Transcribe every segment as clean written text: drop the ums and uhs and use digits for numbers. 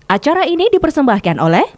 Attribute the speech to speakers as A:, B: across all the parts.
A: Acara ini dipersembahkan oleh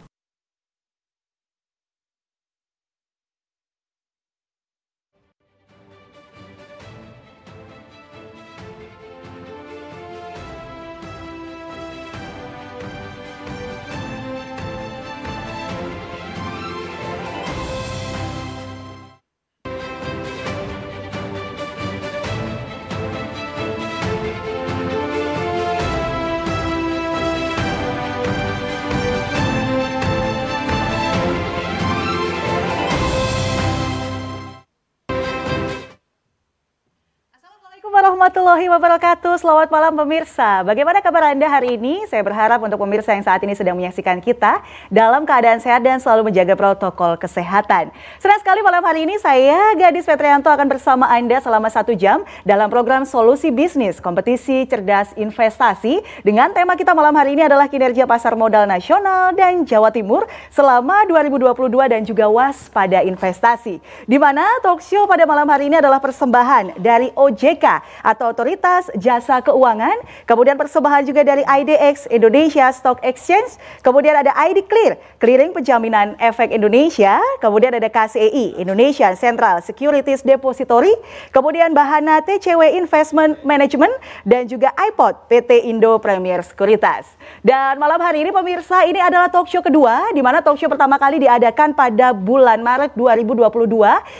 B: warahmatullahi wabarakatuh. Selamat malam pemirsa. Bagaimana kabar Anda hari ini? Saya berharap untuk pemirsa yang saat ini sedang menyaksikan kita dalam keadaan sehat dan selalu menjaga protokol kesehatan. Senang sekali malam hari ini saya Gadis Petrianto akan bersama Anda selama 1 jam dalam program Solusi Bisnis Kompetisi Cerdas Investasi dengan tema kita malam hari ini adalah kinerja pasar modal nasional dan Jawa Timur selama 2022 dan juga waspada investasi. Di mana talk show pada malam hari ini adalah persembahan dari OJK atau Otoritas Jasa Keuangan, kemudian persembahan juga dari IDX Indonesia Stock Exchange, kemudian ada ID Clear, Clearing Penjaminan Efek Indonesia, kemudian ada KCEI Indonesia Central Securities Depository, kemudian Bahana TCW Investment Management, dan juga iPod PT Indo Premier Sekuritas. Dan malam hari ini pemirsa, ini adalah talk show kedua, di mana talk show pertama kali diadakan pada bulan Maret 2022,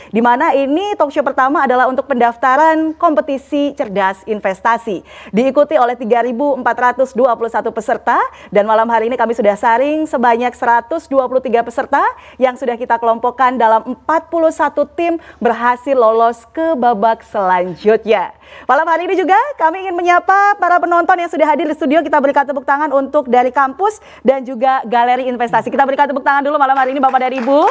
B: di mana ini talk show pertama adalah untuk pendaftaran kompetisi cerdas investasi. Diikuti oleh 3.421 peserta dan malam hari ini kami sudah saring sebanyak 123 peserta yang sudah kita kelompokkan dalam 41 tim berhasil lolos ke babak selanjutnya. Malam hari ini juga kami ingin menyapa para penonton yang sudah hadir di studio. Kita berikan tepuk tangan untuk dari kampus dan juga galeri investasi. Kita berikan tepuk tangan dulu malam hari ini Bapak dan Ibu.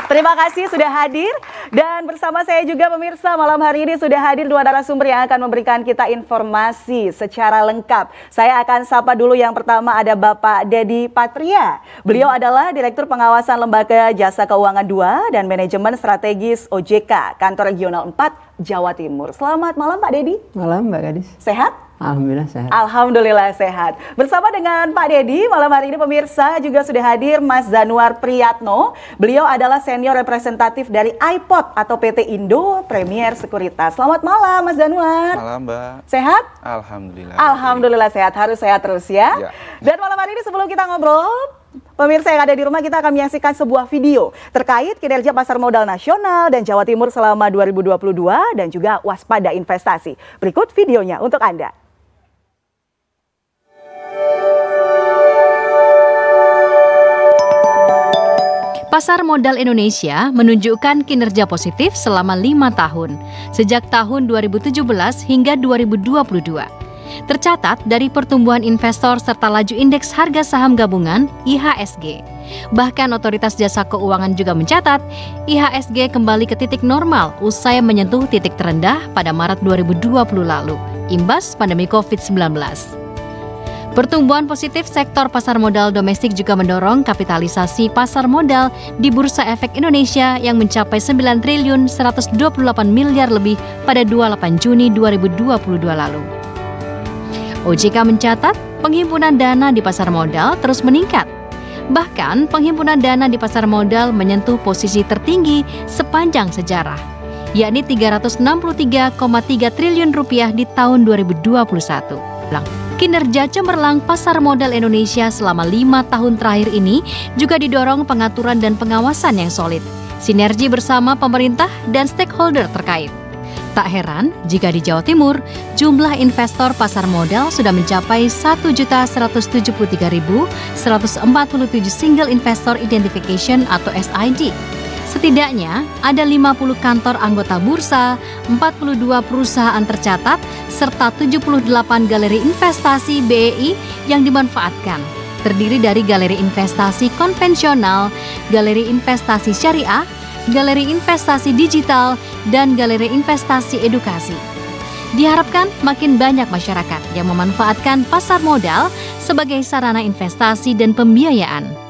B: Terima kasih sudah hadir dan bersama saya juga pemirsa malam hari ini sudah hadir 2 narasumber yang akan memberikan kita informasi secara lengkap. Saya akan sapa dulu yang pertama ada Bapak Dedi Patria. Beliau adalah Direktur Pengawasan Lembaga Jasa Keuangan 2 dan Manajemen Strategis OJK Kantor Regional 4 Jawa Timur. Selamat malam Pak Dedi.
C: Malam Mbak Gadis.
B: Sehat?
C: Alhamdulillah sehat.
B: Alhamdulillah sehat. Bersama dengan Pak Dedi, malam hari ini pemirsa juga sudah hadir Mas Zanuar Priyatno. Beliau adalah senior representatif dari iPod atau PT Indo Premier Sekuritas. Selamat malam Mas Zanuar.
D: Malam Mbak.
B: Sehat?
D: Alhamdulillah.
B: Alhamdulillah sehat, harus sehat terus ya. Dan malam hari ini sebelum kita ngobrol, pemirsa yang ada di rumah, kita akan menyaksikan sebuah video terkait kinerja pasar modal nasional dan Jawa Timur selama 2022 dan juga waspada investasi. Berikut videonya untuk Anda.
E: Pasar modal Indonesia menunjukkan kinerja positif selama 5 tahun, sejak tahun 2017 hingga 2022. Tercatat dari pertumbuhan investor serta laju indeks harga saham gabungan IHSG. Bahkan Otoritas Jasa Keuangan juga mencatat IHSG kembali ke titik normal usai menyentuh titik terendah pada Maret 2020 lalu, imbas pandemi COVID-19. Pertumbuhan positif sektor pasar modal domestik juga mendorong kapitalisasi pasar modal di Bursa Efek Indonesia yang mencapai 9 triliun 128 miliar lebih pada 28 Juni 2022 lalu. OJK mencatat penghimpunan dana di pasar modal terus meningkat. Bahkan penghimpunan dana di pasar modal menyentuh posisi tertinggi sepanjang sejarah, yakni 363,3 triliun rupiah di tahun 2021. Kinerja cemerlang pasar modal Indonesia selama 5 tahun terakhir ini juga didorong pengaturan dan pengawasan yang solid, sinergi bersama pemerintah dan stakeholder terkait. Tak heran jika di Jawa Timur, jumlah investor pasar modal sudah mencapai 1.173.147 single investor identification atau SID. Setidaknya ada 50 kantor anggota bursa, 42 perusahaan tercatat, serta 78 galeri investasi BEI yang dimanfaatkan. Terdiri dari galeri investasi konvensional, galeri investasi syariah, galeri investasi digital, dan galeri investasi edukasi. Diharapkan makin banyak masyarakat yang memanfaatkan pasar modal sebagai sarana investasi dan pembiayaan.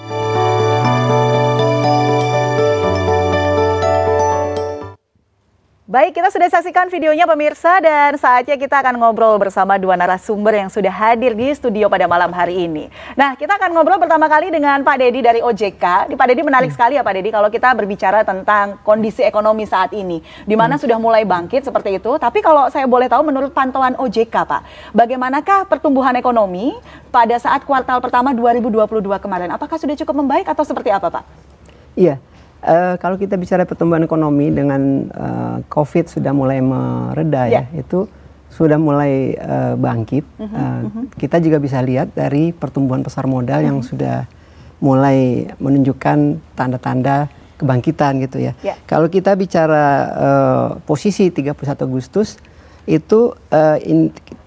B: Baik, kita sudah saksikan videonya pemirsa dan saatnya kita akan ngobrol bersama dua narasumber yang sudah hadir di studio pada malam hari ini. Nah, kita akan ngobrol pertama kali dengan Pak Dedi dari OJK. Pak Dedi menarik sekali ya Pak Dedi kalau kita berbicara tentang kondisi ekonomi saat ini, di mana sudah mulai bangkit seperti itu. Tapi kalau saya boleh tahu menurut pantauan OJK Pak, bagaimanakah pertumbuhan ekonomi pada saat kuartal pertama 2022 kemarin? Apakah sudah cukup membaik atau seperti apa Pak?
C: Iya. Kalau kita bicara pertumbuhan ekonomi dengan COVID sudah mulai mereda ya, itu sudah mulai bangkit. Kita juga bisa lihat dari pertumbuhan pasar modal yang sudah mulai menunjukkan tanda-tanda kebangkitan gitu ya. Kalau kita bicara posisi 31 Agustus itu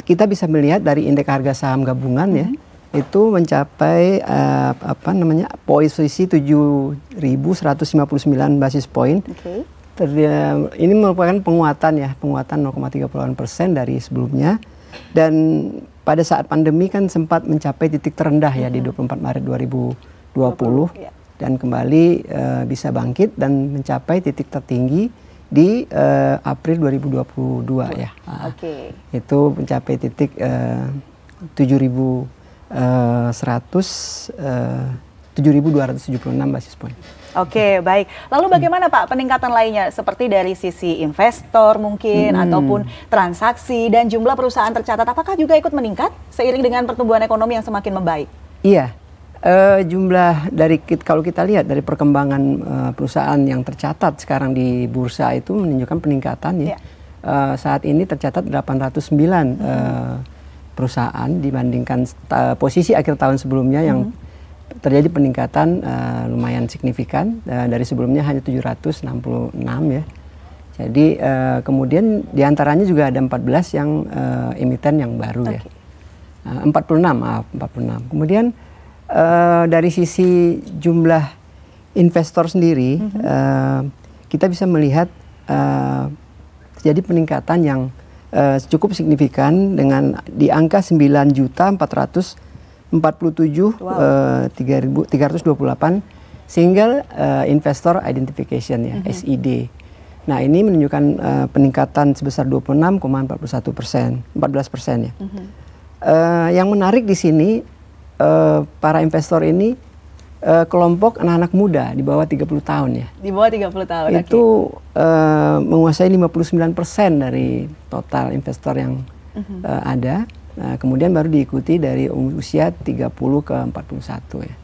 C: kita bisa melihat dari indeks harga saham gabungan ya. Itu mencapai posisi 7.159 basis point. Ini merupakan penguatan 0,30% dari sebelumnya. Dan pada saat pandemi kan sempat mencapai titik terendah ya di 24 Maret 2020 dan kembali bisa bangkit dan mencapai titik tertinggi di April 2022 ya. Itu mencapai titik 7.276 basis point. Oke,
B: baik. Lalu bagaimana Pak peningkatan lainnya seperti dari sisi investor mungkin ataupun transaksi dan jumlah perusahaan tercatat apakah juga ikut meningkat seiring dengan pertumbuhan ekonomi yang semakin membaik?
C: Iya. Jumlah dari kalau kita lihat dari perkembangan perusahaan yang tercatat sekarang di bursa itu menunjukkan peningkatan ya. Saat ini tercatat 809 perusahaan dibandingkan posisi akhir tahun sebelumnya yang terjadi peningkatan lumayan signifikan dari sebelumnya hanya 766 ya. Jadi kemudian diantaranya juga ada 14 yang emiten yang baru ya. 46. Kemudian dari sisi jumlah investor sendiri kita bisa melihat terjadi peningkatan yang cukup signifikan dengan di angka 9.447.328 single investor identification ya, SID. Nah ini menunjukkan peningkatan sebesar 26,14% ya. Yang menarik di sini para investor ini kelompok anak-anak muda di bawah 30 tahun ya.
B: Di bawah 30 tahun.
C: Itu menguasai 59% dari total investor yang ada. Kemudian baru diikuti dari usia 30 ke 41 ya.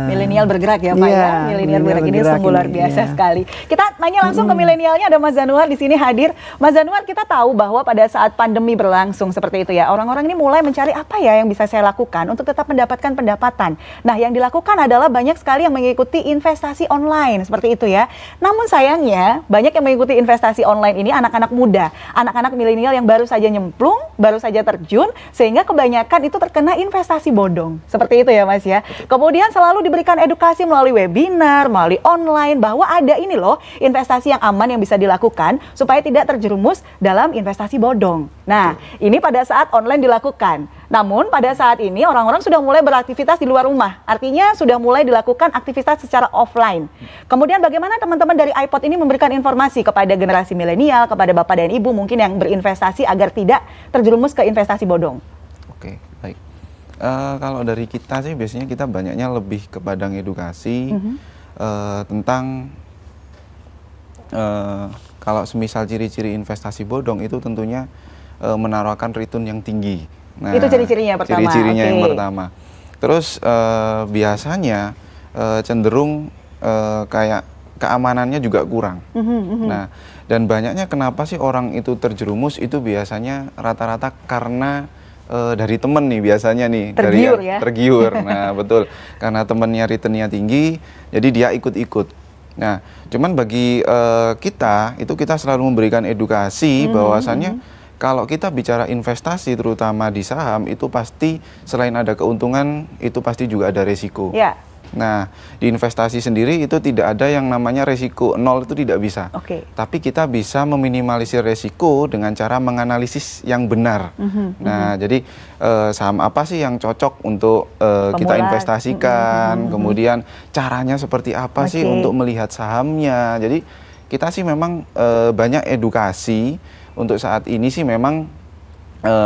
B: Milenial bergerak ya Pak ya. Milenial bergerak ini sungguh luar biasa sekali. Kita nanya langsung ke milenialnya, ada Mas Zanuar di sini hadir. Mas Zanuar, kita tahu bahwa pada saat pandemi berlangsung seperti itu ya, orang-orang ini mulai mencari apa ya yang bisa saya lakukan untuk tetap mendapatkan pendapatan. Nah, yang dilakukan adalah banyak sekali yang mengikuti investasi online seperti itu ya. Namun sayangnya banyak yang mengikuti investasi online ini anak-anak muda, anak-anak milenial yang baru saja nyemplung, baru saja terjun, sehingga kebanyakan itu terkena investasi bodong. Seperti itu ya Mas ya. Kemudian selalu diberikan edukasi melalui webinar, melalui online bahwa ada ini loh investasi yang aman yang bisa dilakukan supaya tidak terjerumus dalam investasi bodong. Nah, ini pada saat online dilakukan. Namun pada saat ini orang-orang sudah mulai beraktivitas di luar rumah. Artinya sudah mulai dilakukan aktivitas secara offline. Kemudian bagaimana teman-teman dari iPod ini memberikan informasi kepada generasi milenial, kepada Bapak dan Ibu mungkin yang berinvestasi agar tidak terjerumus ke investasi bodong?
D: Oke, baik. Kalau dari kita sih biasanya kita banyaknya lebih kepada edukasi tentang kalau semisal ciri-ciri investasi bodong itu tentunya menaruhkan return yang tinggi.
B: Nah, itu ciri-cirinya pertama.
D: Ciri-cirinya yang pertama. Terus biasanya cenderung kayak keamanannya juga kurang. Nah, dan banyaknya kenapa sih orang itu terjerumus itu biasanya rata-rata karena dari temen nih biasanya nih,
B: tergiur ya?
D: Tergiur. Nah betul, karena temennya returnnya tinggi, jadi dia ikut-ikut. Nah cuman bagi kita itu kita selalu memberikan edukasi bahwasannya kalau kita bicara investasi terutama di saham itu pasti selain ada keuntungan itu pasti juga ada resiko. Nah, di investasi sendiri itu tidak ada yang namanya resiko nol, itu tidak bisa. Tapi kita bisa meminimalisir resiko dengan cara menganalisis yang benar. Nah, jadi saham apa sih yang cocok untuk kita investasikan, kemudian caranya seperti apa sih untuk melihat sahamnya. Jadi kita sih memang banyak edukasi untuk saat ini sih memang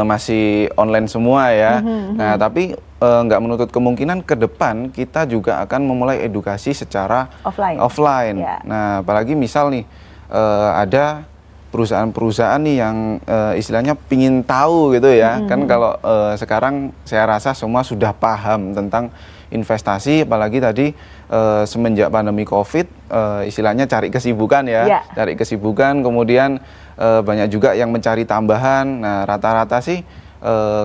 D: masih online semua ya. Nah, tapi nggak menutup kemungkinan ke depan kita juga akan memulai edukasi secara offline.
B: Yeah.
D: Nah, apalagi misal nih ada perusahaan-perusahaan nih yang istilahnya pingin tahu gitu ya. Kan kalau sekarang saya rasa semua sudah paham tentang investasi, apalagi tadi semenjak pandemi COVID istilahnya cari kesibukan ya.
B: Yeah.
D: Cari kesibukan, kemudian banyak juga yang mencari tambahan. Nah, rata-rata sih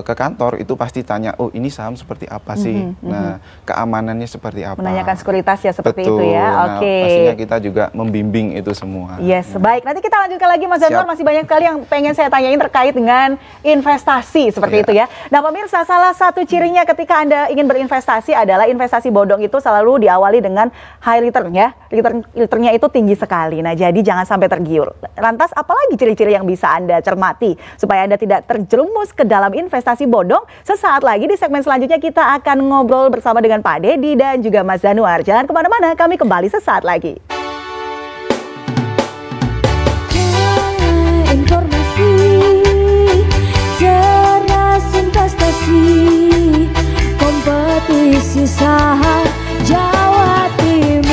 D: ke kantor itu pasti tanya, oh ini saham seperti apa sih? Nah, keamanannya seperti apa?
B: Menanyakan sekuritas ya seperti
D: Betul.
B: itu ya.
D: Nah,
B: Oke.
D: pastinya kita juga membimbing itu semua.
B: Yes, baik. Nanti kita lanjutkan lagi Mas Zanuar, masih banyak sekali yang pengen saya tanyain terkait dengan investasi seperti itu ya. Nah, pemirsa, salah satu cirinya ketika Anda ingin berinvestasi adalah investasi bodong itu selalu diawali dengan high return ya. Returnnya itu tinggi sekali. Nah, jadi jangan sampai tergiur. Lantas apalagi ciri-ciri yang bisa Anda cermati supaya Anda tidak terjerumus ke dalam investasi bodong? Sesaat lagi di segmen selanjutnya kita akan ngobrol bersama dengan Pak Dedi dan juga Mas Zanuar. Jangan kemana-mana, kami kembali sesaat lagi.
A: Informasi, cerdas investasi, kompetisi saham Jawa Timur.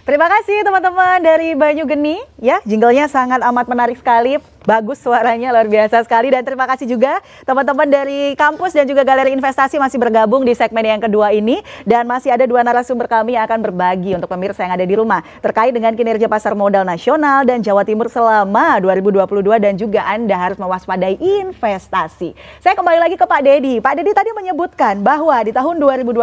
B: Terima kasih teman-teman dari Banyugeni ya, jinglenya sangat amat menarik sekali, bagus suaranya, luar biasa sekali. Dan terima kasih juga teman-teman dari kampus dan juga Galeri Investasi masih bergabung di segmen yang kedua ini. Dan masih ada dua narasumber kami yang akan berbagi untuk pemirsa yang ada di rumah terkait dengan kinerja pasar modal nasional dan Jawa Timur selama 2022 dan juga Anda harus mewaspadai investasi. Saya kembali lagi ke Pak Dedi. Pak Dedi tadi menyebutkan bahwa di tahun 2022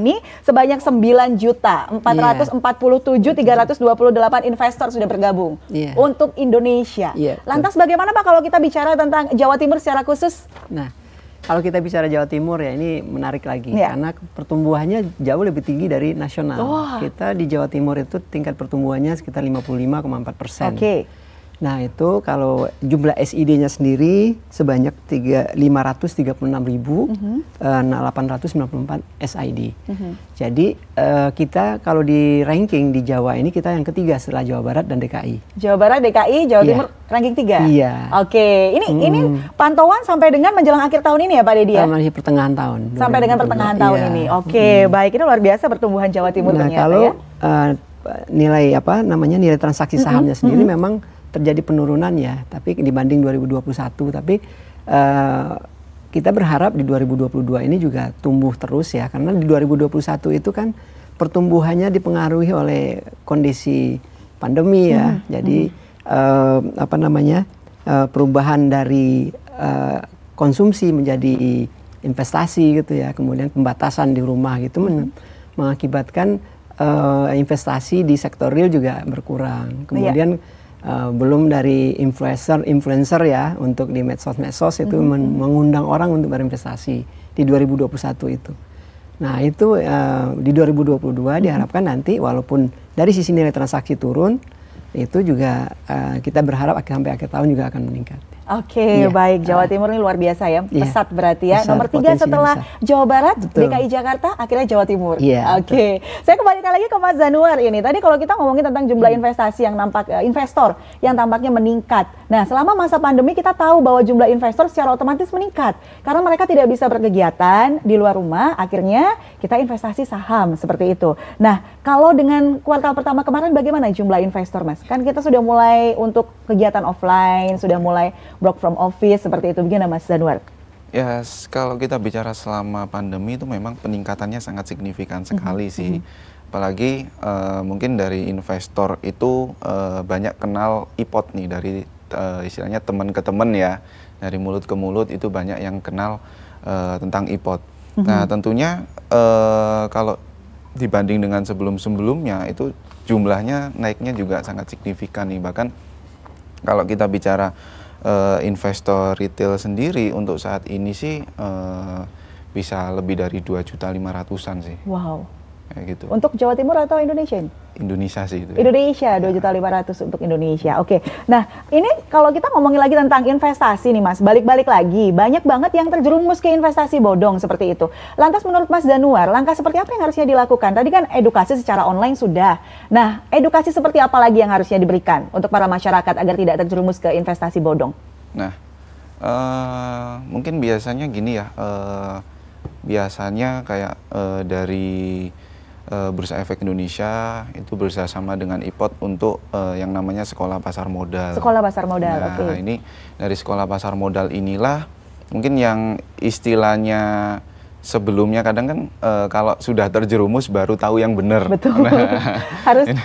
B: ini sebanyak 9.447.328 investor sudah bergabung untuk Indonesia. Lantas bagaimana Pak kalau kita bicara tentang Jawa Timur secara khusus?
C: Nah, kalau kita bicara Jawa Timur ya ini menarik lagi karena pertumbuhannya jauh lebih tinggi dari nasional. Kita di Jawa Timur itu tingkat pertumbuhannya sekitar 55,4%. Nah itu kalau jumlah SID-nya sendiri sebanyak 536.894 SID. Jadi kita kalau di ranking di Jawa ini kita yang ketiga setelah Jawa Barat dan DKI.
B: Jawa Barat, DKI, Jawa Timur ranking 3?
C: Iya.
B: Oke, ini pantauan sampai dengan menjelang akhir tahun ini ya Pak Dedi ya?
C: Masih pertengahan tahun.
B: Sampai dengan pertengahan tahun ini. Oke, baik, ini luar biasa pertumbuhan Jawa Timur ternyata
C: kalau,
B: ya.
C: Nilai nilai transaksi sahamnya sendiri memang terjadi penurunan ya, tapi dibanding 2021, tapi kita berharap di 2022 ini juga tumbuh terus ya, karena di 2021 itu kan pertumbuhannya dipengaruhi oleh kondisi pandemi ya, jadi perubahan dari konsumsi menjadi investasi gitu ya, kemudian pembatasan di rumah gitu mengakibatkan investasi di sektor real juga berkurang, kemudian belum dari influencer ya untuk di medsos itu mengundang orang untuk berinvestasi di 2021 itu. Nah itu di 2022 diharapkan nanti walaupun dari sisi nilai transaksi turun, itu juga kita berharap sampai akhir tahun juga akan meningkat.
B: Oke, baik. Jawa Timur ini luar biasa ya, pesat berarti ya. Nomor 3 setelah Jawa Barat, DKI Jakarta, akhirnya Jawa Timur. Oke, saya kembalikan lagi ke Mas Zanuar ini. Tadi kalau kita ngomongin tentang jumlah investasi yang investor yang tampaknya meningkat. Nah, selama masa pandemi kita tahu bahwa jumlah investor secara otomatis meningkat karena mereka tidak bisa berkegiatan di luar rumah. Akhirnya kita investasi saham seperti itu. Nah, kalau dengan kuartal pertama kemarin bagaimana jumlah investor, Mas? Kan kita sudah mulai untuk kegiatan offline, sudah mulai work from office seperti itu, begini Mas Zanuar?
D: Ya, kalau kita bicara selama pandemi itu memang peningkatannya sangat signifikan sekali sih. Apalagi mungkin dari investor itu banyak kenal iPod nih dari istilahnya teman ke teman ya, dari mulut ke mulut itu banyak yang kenal tentang iPod. Nah tentunya kalau dibanding dengan sebelum-sebelumnya itu jumlahnya naiknya juga sangat signifikan nih. Bahkan kalau kita bicara investor retail sendiri untuk saat ini sih bisa lebih dari 2.500.000-an sih.
B: Wow.
D: Kayak gitu.
B: Untuk Jawa Timur atau Indonesia ini?
D: Indonesia sih itu.
B: Indonesia, 2.500.000 untuk Indonesia. Oke. Nah, ini kalau kita ngomongin lagi tentang investasi nih Mas, balik-balik lagi, banyak banget yang terjerumus ke investasi bodong seperti itu. Lantas menurut Mas Danuar, langkah seperti apa yang harusnya dilakukan? Tadi kan edukasi secara online sudah. Nah, edukasi seperti apa lagi yang harusnya diberikan untuk para masyarakat agar tidak terjerumus ke investasi bodong?
D: Nah, mungkin biasanya gini ya, biasanya kayak dari Bursa Efek Indonesia itu bersama dengan IPOT untuk yang namanya Sekolah Pasar Modal.
B: Sekolah Pasar Modal,
D: nah,
B: oke.
D: ini dari Sekolah Pasar Modal inilah mungkin yang istilahnya sebelumnya kadang kan kalau sudah terjerumus baru tahu yang benar.
B: Betul. Nah,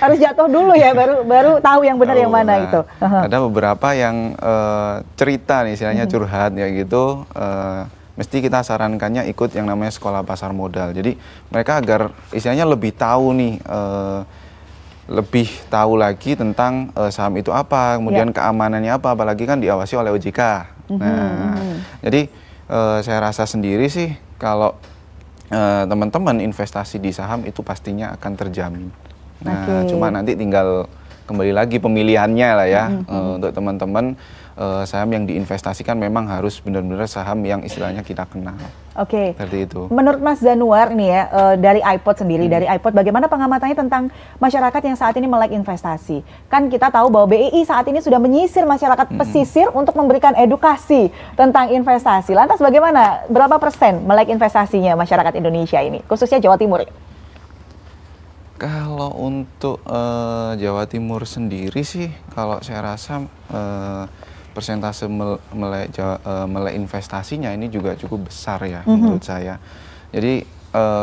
B: harus jatuh dulu ya, baru tahu yang benar yang mana
D: nah,
B: itu.
D: Ada beberapa yang cerita nih, istilahnya curhat ya gitu. Mesti kita sarankannya ikut yang namanya Sekolah Pasar Modal. Jadi mereka agar istilahnya lebih tahu nih, lebih tahu lagi tentang saham itu apa, kemudian keamanannya apa, apalagi kan diawasi oleh OJK. Nah, jadi saya rasa sendiri sih kalau teman-teman investasi di saham itu pastinya akan terjamin. Nah, cuma nanti tinggal kembali lagi pemilihannya lah ya untuk teman-teman. Saham yang diinvestasikan memang harus benar-benar saham yang istilahnya kita kenal.
B: Oke.
D: Seperti itu.
B: Menurut Mas Danuar nih ya, dari iPod sendiri, dari iPod bagaimana pengamatannya tentang masyarakat yang saat ini melek investasi? Kan kita tahu bahwa BEI saat ini sudah menyisir masyarakat pesisir untuk memberikan edukasi tentang investasi. Lantas bagaimana, berapa persen melek investasinya masyarakat Indonesia ini, khususnya Jawa Timur?
D: Kalau untuk Jawa Timur sendiri sih, kalau saya rasa persentase melek investasinya ini juga cukup besar ya menurut saya. Jadi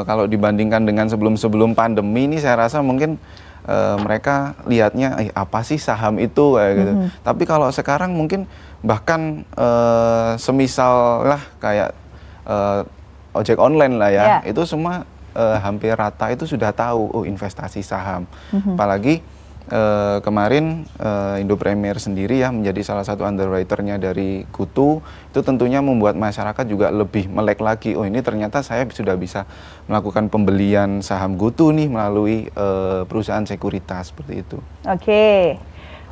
D: kalau dibandingkan dengan sebelum pandemi ini saya rasa mungkin mereka lihatnya apa sih saham itu kayak gitu. Tapi kalau sekarang mungkin bahkan semisal lah kayak ojek online lah ya, itu semua hampir rata itu sudah tahu investasi saham. Apalagi kemarin Indo Premier sendiri ya menjadi salah satu underwriternya dari Kutu, itu tentunya membuat masyarakat juga lebih melek lagi. Oh ini ternyata saya sudah bisa melakukan pembelian saham Kutu nih melalui perusahaan sekuritas seperti itu.
B: Oke.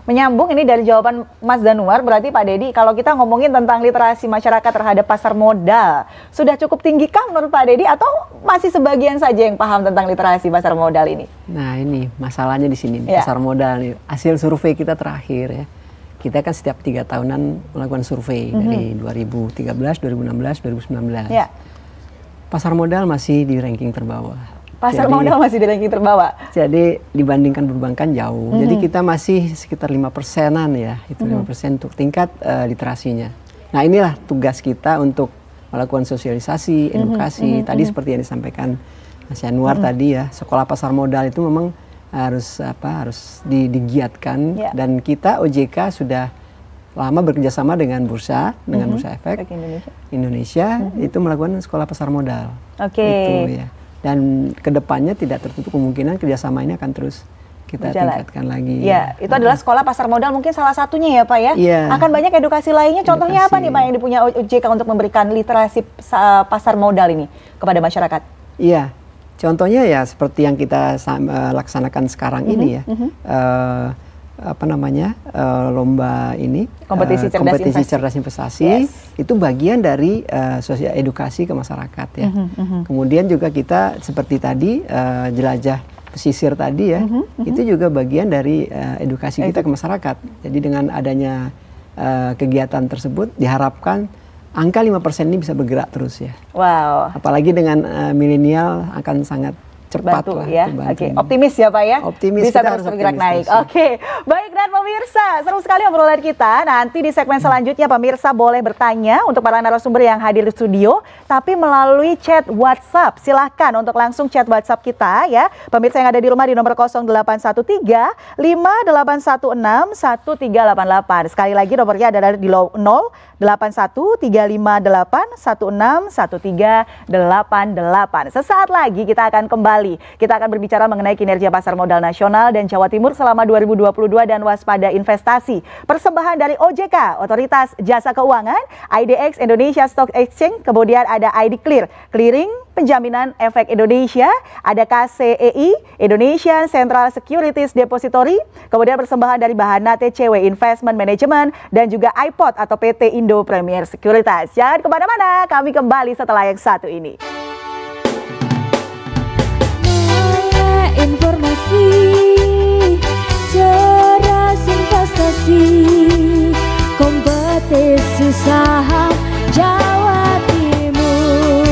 B: Menyambung ini dari jawaban Mas Danuar, berarti Pak Dedi kalau kita ngomongin tentang literasi masyarakat terhadap pasar modal, sudah cukup tinggikah menurut Pak Dedi atau masih sebagian saja yang paham tentang literasi pasar modal ini?
C: Nah ini masalahnya di sini, pasar modal nih. Hasil survei kita terakhir ya, kita kan setiap 3 tahunan melakukan survei dari 2013, 2016, 2019. Pasar modal masih di ranking terbawah.
B: Pasar modal masih di ranking terbawah.
C: Jadi dibandingkan perbankan jauh. Jadi kita masih sekitar 5%-an ya, itu 5% untuk tingkat literasinya. Nah inilah tugas kita untuk melakukan sosialisasi, edukasi. Tadi seperti yang disampaikan Mas Yanuar tadi ya, sekolah pasar modal itu memang harus digiatkan. Dan kita OJK sudah lama bekerjasama dengan Bursa, dengan Bursa Efek Indonesia itu melakukan sekolah pasar modal. Itu ya. Dan kedepannya tidak tertutup kemungkinan kerjasama ini akan terus kita tingkatkan lagi.
B: Ya, itu adalah sekolah pasar modal mungkin salah satunya ya Pak ya. Akan banyak edukasi lainnya. Contohnya apa nih Pak yang dipunya OJK untuk memberikan literasi pasar modal ini kepada masyarakat? Iya,
C: contohnya ya seperti yang kita laksanakan sekarang ini ya. Lomba ini kompetisi cerdas investasi itu bagian dari sosial edukasi ke masyarakat ya. Kemudian juga kita seperti tadi jelajah pesisir tadi ya, itu juga bagian dari edukasi kita ke masyarakat. Jadi dengan adanya kegiatan tersebut diharapkan angka 5% ini bisa bergerak terus ya.
B: Wow.
C: Apalagi dengan milenial akan sangat cepat lah,
B: ya. Optimis ya Pak ya.
C: Optimis,
B: bisa terus bergerak naik. Baik, dan pemirsa, seru sekali obrolan kita. Nanti di segmen selanjutnya pemirsa boleh bertanya untuk para narasumber yang hadir di studio, tapi melalui chat WhatsApp. Silahkan untuk langsung chat WhatsApp kita ya. Pemirsa yang ada di rumah di nomor 0813 5816 1388. Sekali lagi nomornya adalah di 081358161388. Sesaat lagi kita akan kembali kembali. Kita akan berbicara mengenai kinerja pasar modal nasional dan Jawa Timur selama 2022 dan waspada investasi. Persembahan dari OJK, Otoritas Jasa Keuangan, IDX Indonesia Stock Exchange, kemudian ada ID Clear, Clearing Penjaminan Efek Indonesia, ada KCEI, Indonesian Central Securities Depository, kemudian persembahan dari Bahana TCW Investment Management, dan juga iPod atau PT Indo Premier Sekuritas. Jangan kemana-mana, kami kembali setelah yang satu ini.
A: Informasi, cerdas investasi, kompetisi saham Jawa Timur.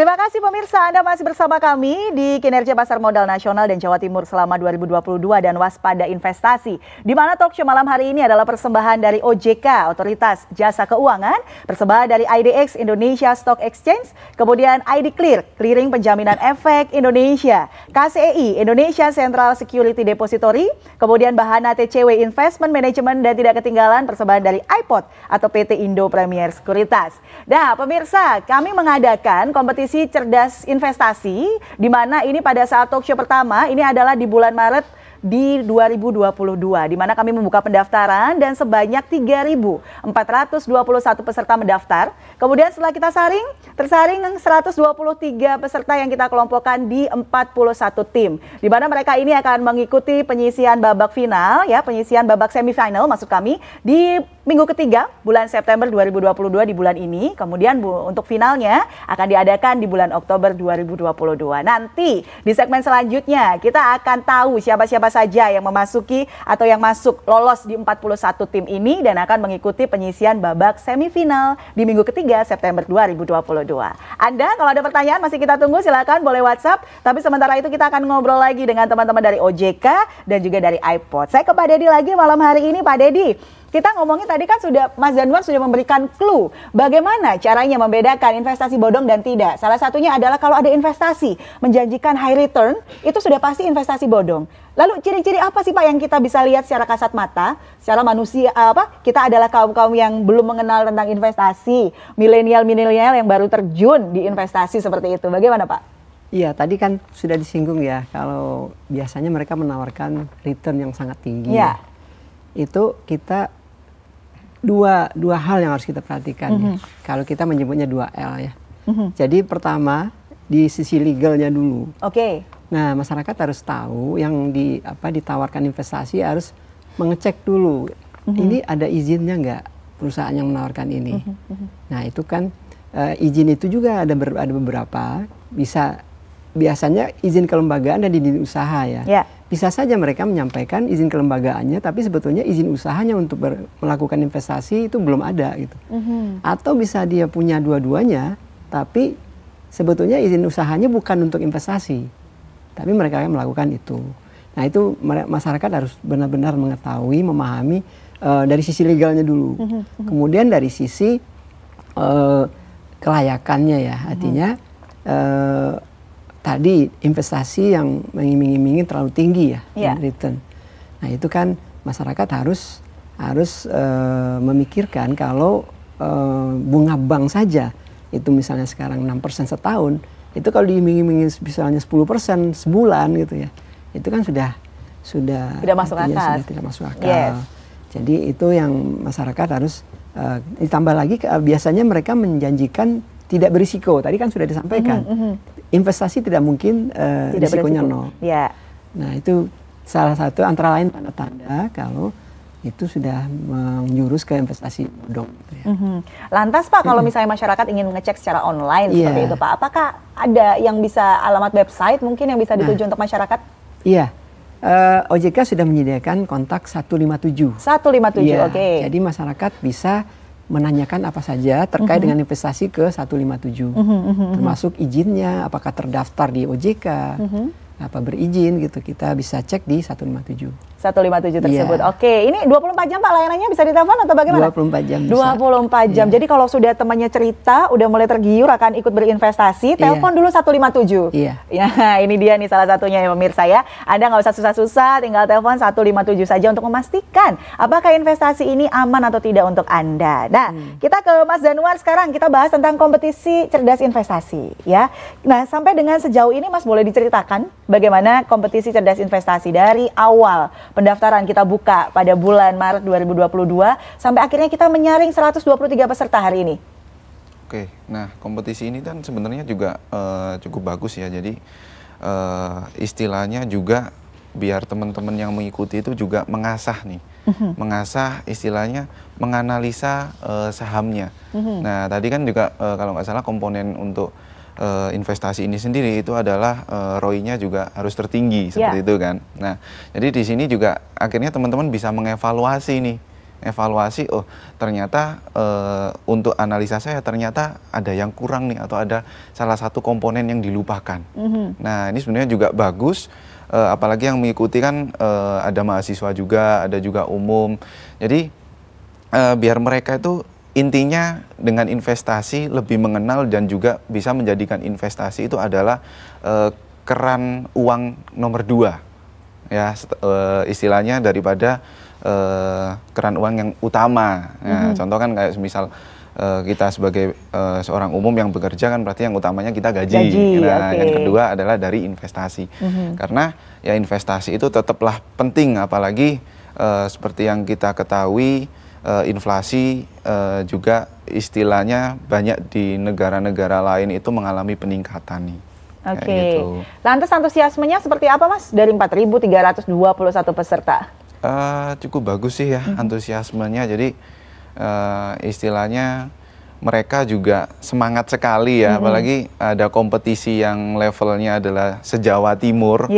B: Terima kasih pemirsa, Anda masih bersama kami di Kinerja Pasar Modal Nasional dan Jawa Timur selama 2022 dan waspada investasi. Di mana talk show malam hari ini adalah persembahan dari OJK, Otoritas Jasa Keuangan, persembahan dari IDX Indonesia Stock Exchange, kemudian ID Clear, Clearing Penjaminan Efek Indonesia, KCEI, Indonesia Central Security Depository, kemudian Bahana TCW Investment Management, dan tidak ketinggalan persembahan dari iPod atau PT Indo Premier Sekuritas. Nah pemirsa, kami mengadakan kompetisi cerdas investasi, di mana ini pada saat talk show pertama ini adalah di bulan Maret di 2022, di mana kami membuka pendaftaran dan sebanyak 3.421 peserta mendaftar. Kemudian setelah kita tersaring 123 peserta yang kita kelompokkan di 41 tim, di mana mereka ini akan mengikuti penyisian babak final, ya, penyisian babak semifinal maksud kami di minggu ketiga bulan September 2022 di bulan ini. Kemudian untuk finalnya akan diadakan di bulan Oktober 2022. Nanti di segmen selanjutnya kita akan tahu siapa-siapa saja yang memasuki atau yang masuk lolos di 41 tim ini dan akan mengikuti penyisian babak semifinal di minggu ketiga September 2022. Anda kalau ada pertanyaan masih kita tunggu, silakan boleh WhatsApp. Tapi sementara itu kita akan ngobrol lagi dengan teman-teman dari OJK dan juga dari iPod. Saya ke Pak Dedi lagi malam hari ini. Pak Dedi, kita ngomongin tadi kan sudah Mas Zanuar sudah memberikan clue bagaimana caranya membedakan investasi bodong dan tidak. Salah satunya adalah kalau ada investasi menjanjikan high return, itu sudah pasti investasi bodong. Lalu ciri-ciri apa sih Pak yang kita bisa lihat secara kasat mata, secara manusia kita adalah kaum-kaum yang belum mengenal tentang investasi, milenial yang baru terjun di investasi seperti itu. Bagaimana Pak?
C: Iya, tadi kan sudah disinggung ya, kalau biasanya mereka menawarkan return yang sangat tinggi.
B: Ya.
C: Itu kita dua hal yang harus kita perhatikan ya. Kalau kita menyebutnya 2L ya. Jadi pertama di sisi legalnya dulu.
B: Oke.
C: Nah, masyarakat harus tahu yang ditawarkan investasi harus mengecek dulu. Ini ada izinnya nggak perusahaan yang menawarkan ini. Nah, itu kan izin itu juga ada beberapa, biasanya izin kelembagaan dan izin usaha ya.
B: Yeah.
C: Bisa saja mereka menyampaikan izin kelembagaannya, tapi sebetulnya izin usahanya untuk melakukan investasi itu belum ada gitu. Atau bisa dia punya dua-duanya, tapi sebetulnya izin usahanya bukan untuk investasi, tapi mereka yang melakukan itu. Nah itu masyarakat harus benar-benar mengetahui, memahami dari sisi legalnya dulu. Kemudian dari sisi kelayakannya ya, artinya tadi investasi yang mengiming-imingi terlalu tinggi ya, return. Nah itu kan masyarakat harus memikirkan kalau bunga bank saja itu misalnya sekarang 6% setahun, itu kalau diiming-imingi misalnya 10% sebulan gitu ya, itu kan sudah
B: tidak masuk akal.
C: Sudah tidak masuk akal. Yes. Jadi itu yang masyarakat harus ditambah lagi biasanya mereka menjanjikan tidak berisiko. Tadi kan sudah disampaikan. Investasi tidak mungkin risikonya nol.
B: Yeah.
C: Nah itu salah satu antara lain tanda-tanda kalau itu sudah menjurus ke investasi bodong. Gitu ya.
B: Lantas Pak, kalau misalnya masyarakat ingin mengecek secara online seperti itu Pak, apakah ada yang bisa alamat website mungkin yang bisa dituju untuk masyarakat?
C: Iya, OJK sudah menyediakan kontak 157.
B: 157,
C: ya,
B: oke.
C: Jadi masyarakat bisa menanyakan apa saja terkait dengan investasi ke 157, termasuk izinnya, apakah terdaftar di OJK, apa berizin gitu, kita bisa cek di 157.
B: 157 tersebut. Oke, ini 24 jam Pak layanannya, bisa ditelepon atau bagaimana?
C: 24 jam.
B: 24 jam. Jadi kalau sudah temannya cerita, udah mulai tergiur akan ikut berinvestasi, telepon dulu 157.
C: Iya.
B: Ya, ini dia nih salah satunya ya pemirsa ya. Anda nggak usah susah-susah, tinggal telepon 157 saja untuk memastikan apakah investasi ini aman atau tidak untuk Anda. Nah, kita ke Mas Zanuar sekarang, kita bahas tentang kompetisi cerdas investasi ya. Nah, sampai dengan sejauh ini Mas boleh diceritakan bagaimana kompetisi cerdas investasi dari awal pendaftaran kita buka pada bulan Maret 2022 sampai akhirnya kita menyaring 123 peserta hari ini.
D: Oke, nah kompetisi ini kan sebenarnya juga cukup bagus ya. Jadi istilahnya juga biar teman-teman yang mengikuti itu juga mengasah nih, mengasah istilahnya menganalisa sahamnya. Nah tadi kan juga kalau nggak salah komponen untuk investasi ini sendiri itu adalah ROI-nya juga harus tertinggi seperti itu kan. Nah, jadi di sini juga akhirnya teman-teman bisa mengevaluasi nih, evaluasi oh ternyata untuk analisa saya ternyata ada yang kurang nih atau ada salah satu komponen yang dilupakan. Nah, ini sebenarnya juga bagus. Apalagi yang mengikuti kan ada mahasiswa juga, ada juga umum. Jadi biar mereka itu intinya dengan investasi lebih mengenal dan juga bisa menjadikan investasi itu adalah keran uang nomor 2 ya istilahnya daripada keran uang yang utama. Nah, contoh kan kayak misal kita sebagai seorang umum yang bekerja kan berarti yang utamanya kita gaji. Nah, yang kedua adalah dari investasi. Karena ya investasi itu tetaplah penting apalagi seperti yang kita ketahui inflasi juga istilahnya banyak di negara-negara lain itu mengalami peningkatan nih.
B: Oke. Gitu. Lantas antusiasmenya seperti apa Mas dari 4.321 peserta?
D: Cukup bagus sih ya antusiasmenya. Jadi istilahnya mereka juga semangat sekali ya, apalagi ada kompetisi yang levelnya adalah se-Jawa Timur.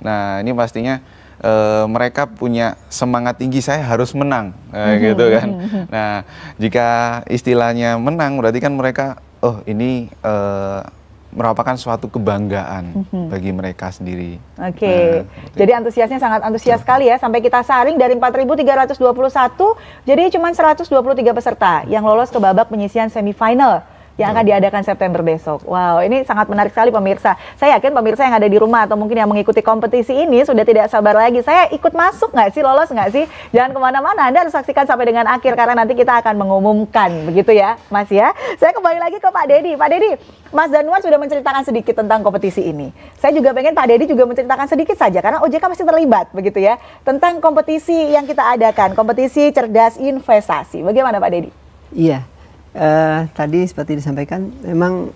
D: Nah ini pastinya mereka punya semangat tinggi, saya harus menang gitu kan. Nah jika istilahnya menang berarti kan mereka oh ini merupakan suatu kebanggaan bagi mereka sendiri.
B: Oke. Jadi antusiasnya sangat antusias sekali ya, sampai kita saring dari 4.321 jadi cuma 123 peserta yang lolos ke babak penyisihan semifinal yang akan diadakan September besok. Wow, ini sangat menarik sekali pemirsa. Saya yakin pemirsa yang ada di rumah atau mungkin yang mengikuti kompetisi ini sudah tidak sabar lagi. Saya ikut masuk nggak sih, lolos nggak sih? Jangan kemana-mana, Anda harus saksikan sampai dengan akhir karena nanti kita akan mengumumkan, begitu ya Mas ya. Saya kembali lagi ke Pak Dedi. Pak Dedi, Mas Zanuar sudah menceritakan sedikit tentang kompetisi ini. Saya juga pengen Pak Dedi juga menceritakan sedikit saja karena OJK masih terlibat, begitu ya, tentang kompetisi yang kita adakan, kompetisi cerdas investasi. Bagaimana Pak Dedi?
C: Iya. Tadi seperti disampaikan, memang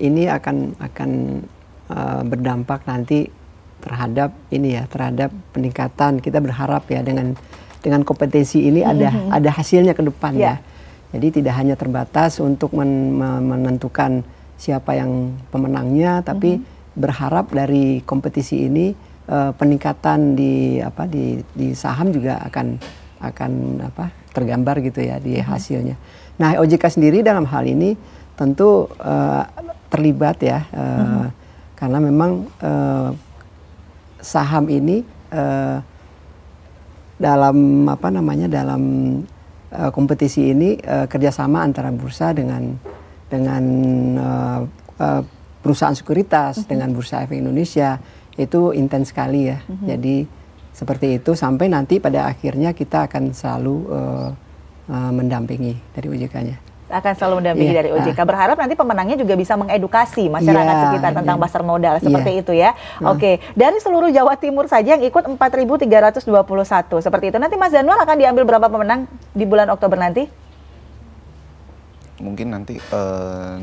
C: ini akan berdampak nanti terhadap ini ya, terhadap peningkatan. Kita berharap ya dengan kompetisi ini ada hasilnya ke depan ya. Jadi tidak hanya terbatas untuk menentukan siapa yang pemenangnya, tapi berharap dari kompetisi ini peningkatan di saham juga akan tergambar gitu ya di hasilnya. Nah, OJK sendiri dalam hal ini tentu terlibat ya, karena memang saham ini dalam dalam kompetisi ini kerjasama antara bursa dengan perusahaan sekuritas dengan Bursa Efek Indonesia itu intens sekali ya. Jadi seperti itu sampai nanti pada akhirnya kita akan selalu mendampingi dari OJK-nya.
B: Akan selalu mendampingi dari OJK. Berharap nanti pemenangnya juga bisa mengedukasi masyarakat sekitar tentang pasar modal seperti itu ya. Oke, dari seluruh Jawa Timur saja yang ikut 4.321 seperti itu. Nanti Mas Zanuar akan diambil berapa pemenang di bulan Oktober nanti?
D: Mungkin nanti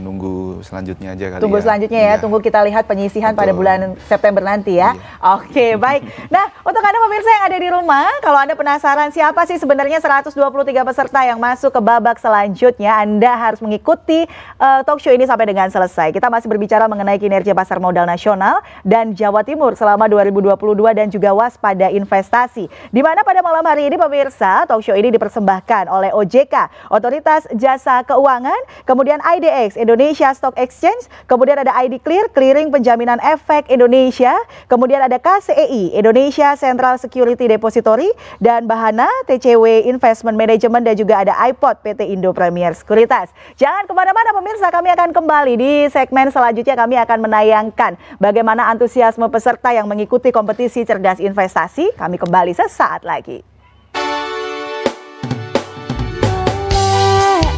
D: nunggu selanjutnya aja kali.
B: Tunggu selanjutnya ya, tunggu kita lihat penyisihan pada bulan September nanti ya. Oke, baik. Nah, untuk Anda pemirsa yang ada di rumah, kalau Anda penasaran siapa sih sebenarnya 123 peserta yang masuk ke babak selanjutnya, Anda harus mengikuti talk show ini sampai dengan selesai. Kita masih berbicara mengenai kinerja pasar modal nasional dan Jawa Timur selama 2022 dan juga waspada investasi. Di mana pada malam hari ini pemirsa, talk show ini dipersembahkan oleh OJK, Otoritas Jasa Keuangan, Keuangan, kemudian IDX, Indonesia Stock Exchange, kemudian ada ID Clear, Clearing Penjaminan Efek Indonesia, kemudian ada KCEI, Indonesia Central Security Depository, dan Bahana, TCW Investment Management, dan juga ada iPod PT Indo Premier Sekuritas. Jangan kemana-mana pemirsa, kami akan kembali di segmen selanjutnya. Kami akan menayangkan bagaimana antusiasme peserta yang mengikuti kompetisi cerdas investasi. Kami kembali sesaat lagi.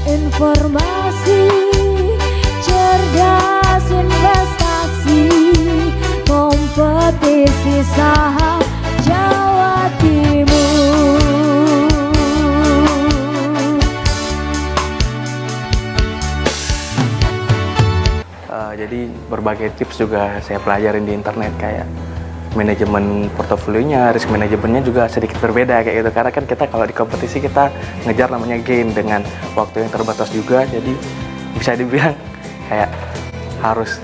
A: Informasi cerdas investasi, kompetisi saham Jawa Timur.
F: Jadi berbagai tips juga saya pelajarin di internet, kayak manajemen portofolionya, risk manajemennya juga sedikit berbeda kayak gitu. Karena kan kita kalau di kompetisi kita ngejar namanya gain dengan waktu yang terbatas juga. Jadi bisa dibilang kayak harus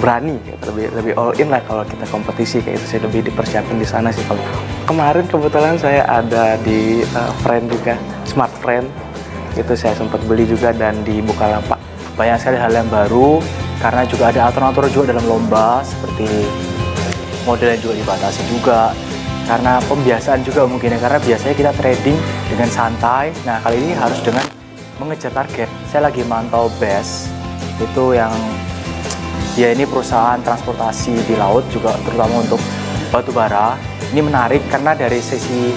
F: berani, lebih all in lah kalau kita kompetisi kayak itu. Saya lebih dipersiapkan di sana sih. Kalau kemarin kebetulan saya ada di Friend juga, Smart Friend itu saya sempat beli juga, dan di Bukalapak. Banyak sekali hal yang baru karena juga ada aturan-aturan juga dalam lomba, seperti modelnya juga dibatasi juga karena pembiasaan juga mungkin ya, karena biasanya kita trading dengan santai. Nah kali ini harus dengan mengejar target. Saya lagi mantau BES itu yang ya ini perusahaan transportasi di laut juga, terutama untuk batu bara. Ini menarik karena dari segi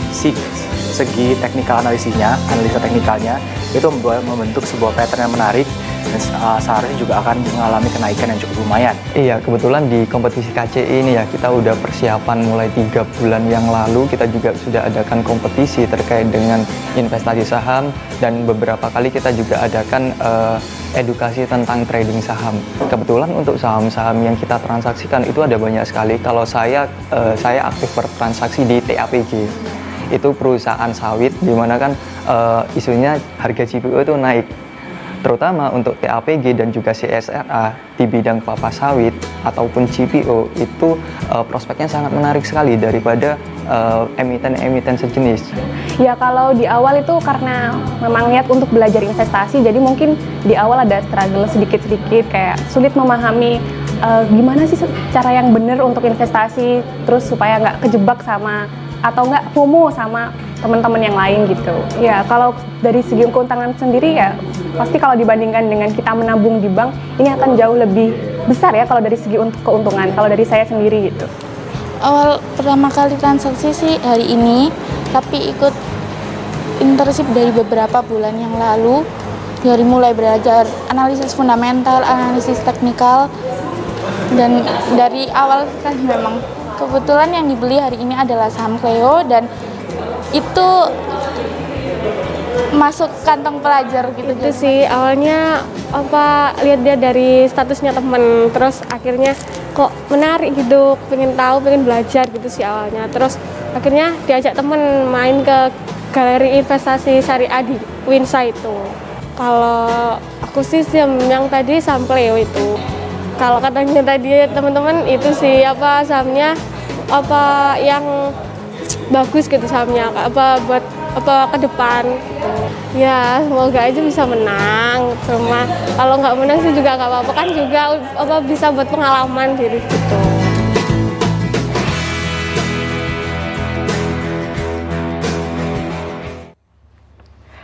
F: teknikal analisa teknikalnya itu membentuk sebuah pattern yang menarik, dan seharusnya juga akan mengalami kenaikan yang cukup lumayan.
G: Iya, kebetulan di kompetisi KCI ini ya kita udah persiapan mulai 3 bulan yang lalu. Kita juga sudah adakan kompetisi terkait dengan investasi saham, dan beberapa kali kita juga adakan edukasi tentang trading saham. Kebetulan untuk saham-saham yang kita transaksikan itu ada banyak sekali. Kalau saya aktif bertransaksi di TAPG. Itu perusahaan sawit, di mana kan isunya harga CPO itu naik. Terutama untuk TAPG dan juga CSRA di bidang kelapa sawit ataupun CPO itu prospeknya sangat menarik sekali daripada emiten-emiten sejenis.
H: Ya kalau di awal itu karena memang niat untuk belajar investasi, jadi mungkin di awal ada struggle sedikit-sedikit, kayak sulit memahami gimana sih cara yang benar untuk investasi, terus supaya nggak kejebak sama atau nggak FOMO sama teman-teman yang lain gitu. Ya kalau dari segi keuntungan sendiri ya pasti kalau dibandingkan dengan kita menabung di bank, ini akan jauh lebih besar ya kalau dari segi untuk keuntungan. Kalau dari saya sendiri gitu.
I: Awal pertama kali transaksi sih hari ini, tapi ikut internship dari beberapa bulan yang lalu. Dari mulai belajar analisis fundamental, analisis teknikal, dan dari awal kan memang kebetulan yang dibeli hari ini adalah saham Cleo, dan itu masuk kantong pelajar gitu.
J: Itu sih awalnya lihat dia dari statusnya temen, terus akhirnya kok menarik gitu, pengen tahu, pengen belajar gitu sih awalnya. Terus akhirnya diajak temen main ke galeri investasi syariah di Winsa itu. Kalau aku sih yang tadi saham Cleo itu. Kalau katanya tadi teman-teman itu sih sahamnya yang bagus gitu sahamnya, buat ke depan gitu. Ya semoga aja bisa menang, cuma kalau nggak menang sih juga nggak apa-apa, kan juga bisa buat pengalaman diri gitu.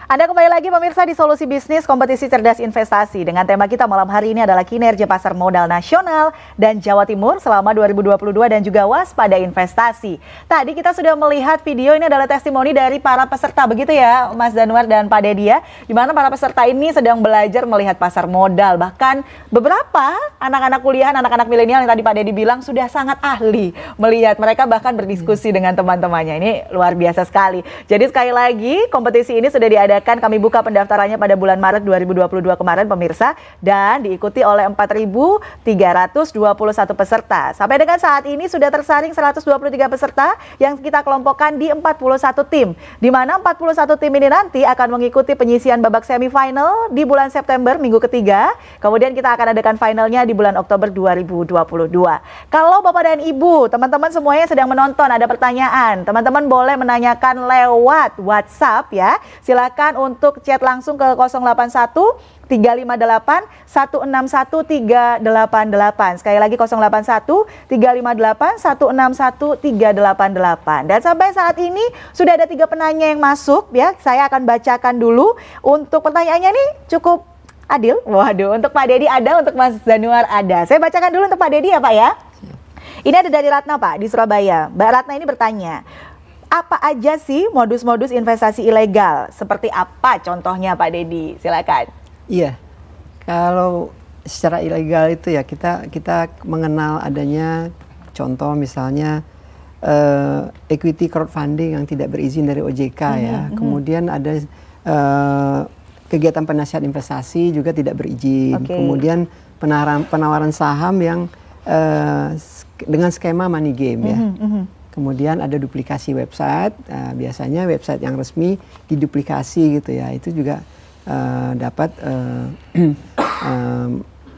B: Anda kembali lagi pemirsa di Solusi Bisnis Kompetisi Cerdas Investasi, dengan tema kita malam hari ini adalah kinerja pasar modal nasional dan Jawa Timur selama 2022 dan juga waspada investasi. Tadi kita sudah melihat video, ini adalah testimoni dari para peserta begitu ya Mas Danwar dan Pak Dedi ya, di mana para peserta ini sedang belajar melihat pasar modal. Bahkan beberapa anak-anak kuliahan, anak-anak milenial yang tadi Pak Dedi bilang sudah sangat ahli melihat, mereka bahkan berdiskusi dengan teman-temannya. Ini luar biasa sekali. Jadi sekali lagi kompetisi ini sudah diadakan, kami buka pendaftarannya pada bulan Maret 2022 kemarin pemirsa, dan diikuti oleh 4.321 peserta. Sampai dengan saat ini sudah tersaring 123 peserta yang kita kelompokkan di 41 tim, di mana 41 tim ini nanti akan mengikuti penyisian babak semifinal di bulan September minggu ketiga, kemudian kita akan adakan finalnya di bulan Oktober 2022. Kalau Bapak dan Ibu, teman-teman semuanya sedang menonton, ada pertanyaan, teman-teman boleh menanyakan lewat WhatsApp ya, silakan Silahkan untuk chat langsung ke 081 358 161 388. Sekali lagi 081 358 161 388. Dan sampai saat ini sudah ada 3 penanya yang masuk ya. Saya akan bacakan dulu. Untuk pertanyaannya nih cukup adil. Waduh, untuk Pak Dedi ada, untuk Mas Zanuar ada. Saya bacakan dulu untuk Pak Dedi ya Pak ya. Ini ada dari Ratna Pak di Surabaya. Mbak Ratna ini bertanya, apa aja sih modus-modus investasi ilegal? Seperti apa contohnya Pak Dedi? Silakan.
C: Iya, kalau secara ilegal itu ya kita mengenal adanya contoh misalnya equity crowdfunding yang tidak berizin dari OJK ya. Kemudian ada kegiatan penasihat investasi juga tidak berizin. Kemudian penawaran saham yang dengan skema money game ya. Kemudian ada duplikasi website, biasanya website yang resmi diduplikasi gitu ya. Itu juga dapat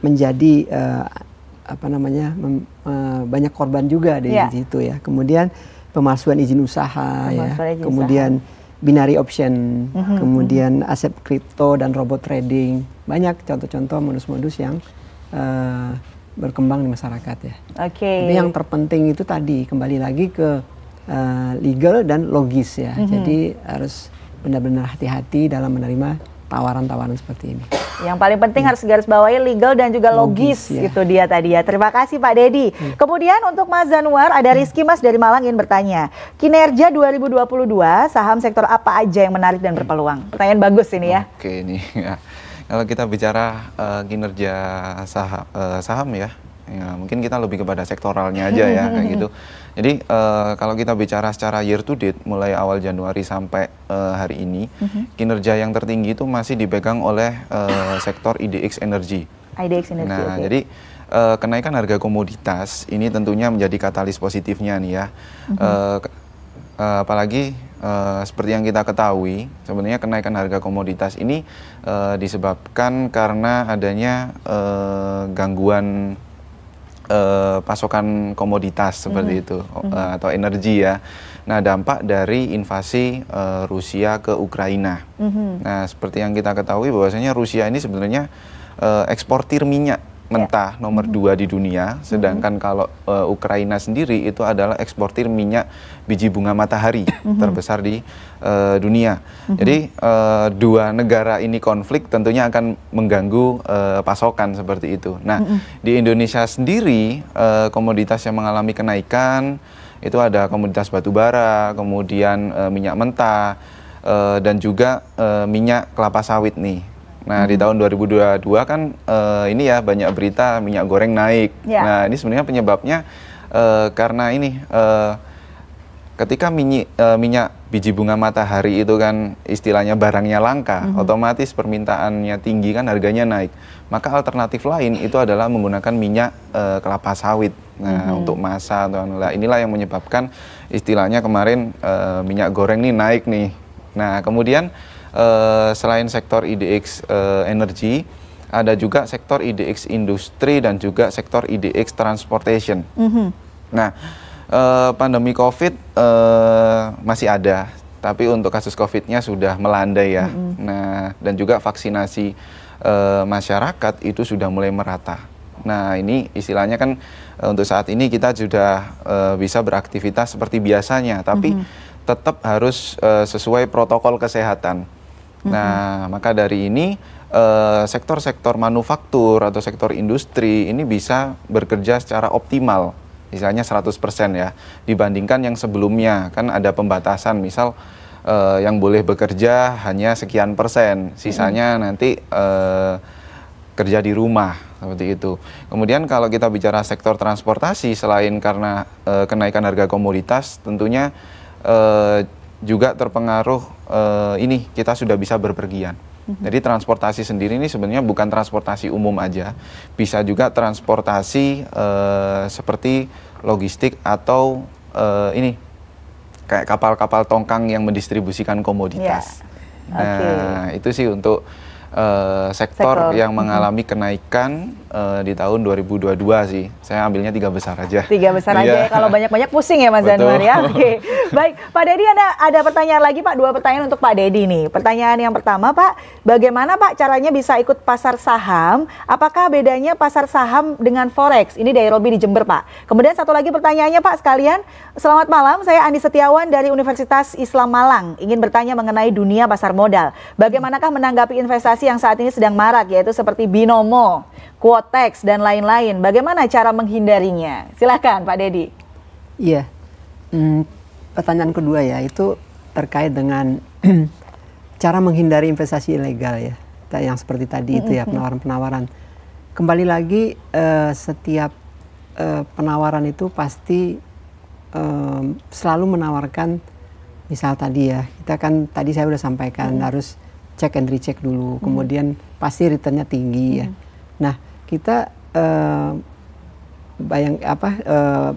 C: menjadi banyak korban juga di situ ya. Kemudian pemalsuan izin usaha kemudian binary option, kemudian aset kripto dan robot trading. Banyak contoh-contoh modus-modus yang berkembang di masyarakat ya. Tapi yang terpenting itu tadi kembali lagi ke legal dan logis ya. Jadi harus benar-benar hati-hati dalam menerima tawaran-tawaran seperti ini.
B: Yang paling penting harus garis bawahi legal dan juga logis ya. Itu dia tadi ya. Terima kasih Pak Dedi. Kemudian untuk Mas Zanuar ada Rizky Mas dari Malang ingin bertanya, kinerja 2022 saham sektor apa aja yang menarik dan berpeluang? Pertanyaan bagus ini ya.
D: Oke ini ya. Kalau kita bicara kinerja saham ya, mungkin kita lebih kepada sektoralnya aja ya kayak gitu. Jadi kalau kita bicara secara year to date mulai awal Januari sampai hari ini, kinerja yang tertinggi itu masih dipegang oleh sektor IDX Energy.
B: IDX Energy.
D: Nah, jadi kenaikan harga komoditas ini tentunya menjadi katalis positifnya nih ya. Apalagi seperti yang kita ketahui, sebenarnya kenaikan harga komoditas ini disebabkan karena adanya gangguan pasokan komoditas seperti itu atau energi ya. Nah, dampak dari invasi Rusia ke Ukraina. Nah, seperti yang kita ketahui bahwasanya Rusia ini sebenarnya eksportir minyak mentah nomor 2 di dunia, sedangkan kalau Ukraina sendiri itu adalah eksportir minyak biji bunga matahari terbesar di dunia. Jadi dua negara ini konflik tentunya akan mengganggu pasokan seperti itu. Nah, di Indonesia sendiri komoditas yang mengalami kenaikan itu ada komoditas batu bara, kemudian minyak mentah, dan juga minyak kelapa sawit nih. Nah, di tahun 2022 kan ini ya banyak berita minyak goreng naik. Nah, ini sebenarnya penyebabnya karena ini ketika minyak biji bunga matahari itu kan istilahnya barangnya langka, otomatis permintaannya tinggi kan harganya naik. Maka alternatif lain itu adalah menggunakan minyak kelapa sawit. Nah, untuk masak atau inilah yang menyebabkan istilahnya kemarin minyak goreng nih naik nih. Nah, kemudian selain sektor IDX energi, ada juga sektor IDX industri dan juga sektor IDX transportation. Nah, pandemi COVID masih ada, tapi untuk kasus COVID-nya sudah melandai ya. Nah, dan juga vaksinasi masyarakat itu sudah mulai merata. Nah, ini istilahnya kan untuk saat ini kita sudah bisa beraktivitas seperti biasanya, tapi tetap harus sesuai protokol kesehatan. Nah, maka dari ini sektor-sektor manufaktur atau sektor industri ini bisa bekerja secara optimal, misalnya 100% ya, dibandingkan yang sebelumnya kan ada pembatasan, misal yang boleh bekerja hanya sekian persen, sisanya nanti kerja di rumah, seperti itu. Kemudian kalau kita bicara sektor transportasi, selain karena kenaikan harga komoditas, tentunya juga terpengaruh ini kita sudah bisa berpergian. Jadi transportasi sendiri ini sebenarnya bukan transportasi umum aja, bisa juga transportasi seperti logistik atau ini kayak kapal-kapal tongkang yang mendistribusikan komoditas. Nah, itu sih untuk sektor yang mengalami kenaikan di tahun 2022 sih. Saya ambilnya 3 besar aja.
B: 3 besar aja ya, kalau banyak-banyak pusing ya Mas Anwar ya. Oke. Baik, Pak Dedi ada pertanyaan lagi Pak, 2 pertanyaan untuk Pak Dedi nih. Pertanyaan yang pertama Pak, bagaimana Pak caranya bisa ikut pasar saham? Apakah bedanya pasar saham dengan forex? Ini dari Robi di Jember Pak. Kemudian satu lagi pertanyaannya Pak sekalian. Selamat malam, saya Andi Setiawan dari Universitas Islam Malang. Ingin bertanya mengenai dunia pasar modal. Bagaimanakah menanggapi investasi yang saat ini sedang marak, yaitu seperti binomo, quotex, dan lain-lain. Bagaimana cara menghindarinya? Silakan Pak Dedi.
C: Iya, pertanyaan kedua ya, itu terkait dengan cara menghindari investasi ilegal ya, yang seperti tadi itu ya, penawaran-penawaran. Kembali lagi, setiap penawaran itu pasti selalu menawarkan, misal tadi ya, kita kan tadi saya udah sampaikan harus cek and recheck dulu, kemudian pasti returnnya tinggi ya. Nah, kita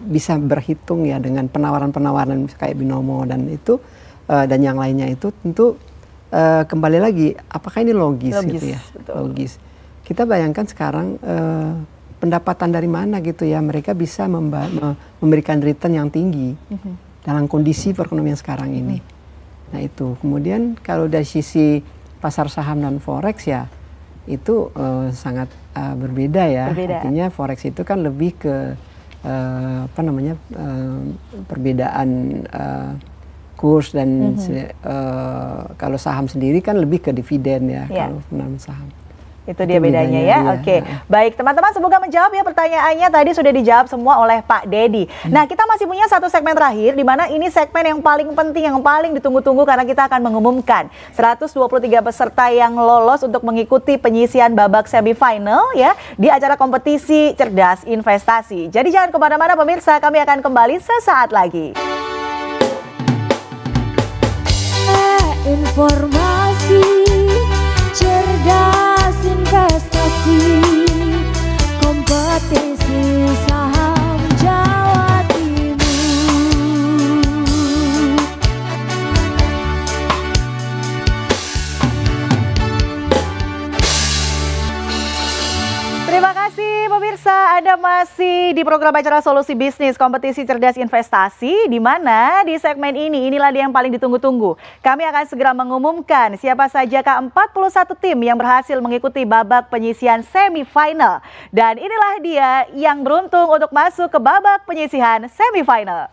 C: bisa berhitung ya dengan penawaran-penawaran kayak binomo dan itu dan yang lainnya itu tentu kembali lagi apakah ini logis gitu ya, betul. Logis. Kita bayangkan sekarang pendapatan dari mana gitu ya, mereka bisa memberikan return yang tinggi dalam kondisi perekonomian sekarang ini. Nah itu, kemudian kalau dari sisi pasar saham dan forex ya itu sangat berbeda ya. Artinya forex itu kan lebih ke perbedaan kurs dan kalau saham sendiri kan lebih ke dividen ya. Kalau penanaman saham.
B: Itu dia bedanya ya. Oke. Baik, teman-teman semoga menjawab ya pertanyaannya. Tadi sudah dijawab semua oleh Pak Dedi. Nah, kita masih punya satu segmen terakhir di mana ini segmen yang paling penting, yang paling ditunggu-tunggu karena kita akan mengumumkan 123 peserta yang lolos untuk mengikuti penyisian babak semifinal ya di acara kompetisi cerdas investasi. Jadi jangan kemana-mana pemirsa, kami akan kembali sesaat lagi.
A: Informasi cerdas investasi, kompetisi saham Jawa Timur.
B: Terima kasih pemirsa, Anda masih di program acara Solusi Bisnis Kompetisi Cerdas Investasi, di mana di segmen ini, inilah dia yang paling ditunggu-tunggu. Kami akan segera mengumumkan siapa saja ke-41 tim yang berhasil mengikuti babak penyisihan semifinal. Dan inilah dia yang beruntung untuk masuk ke babak penyisihan semifinal.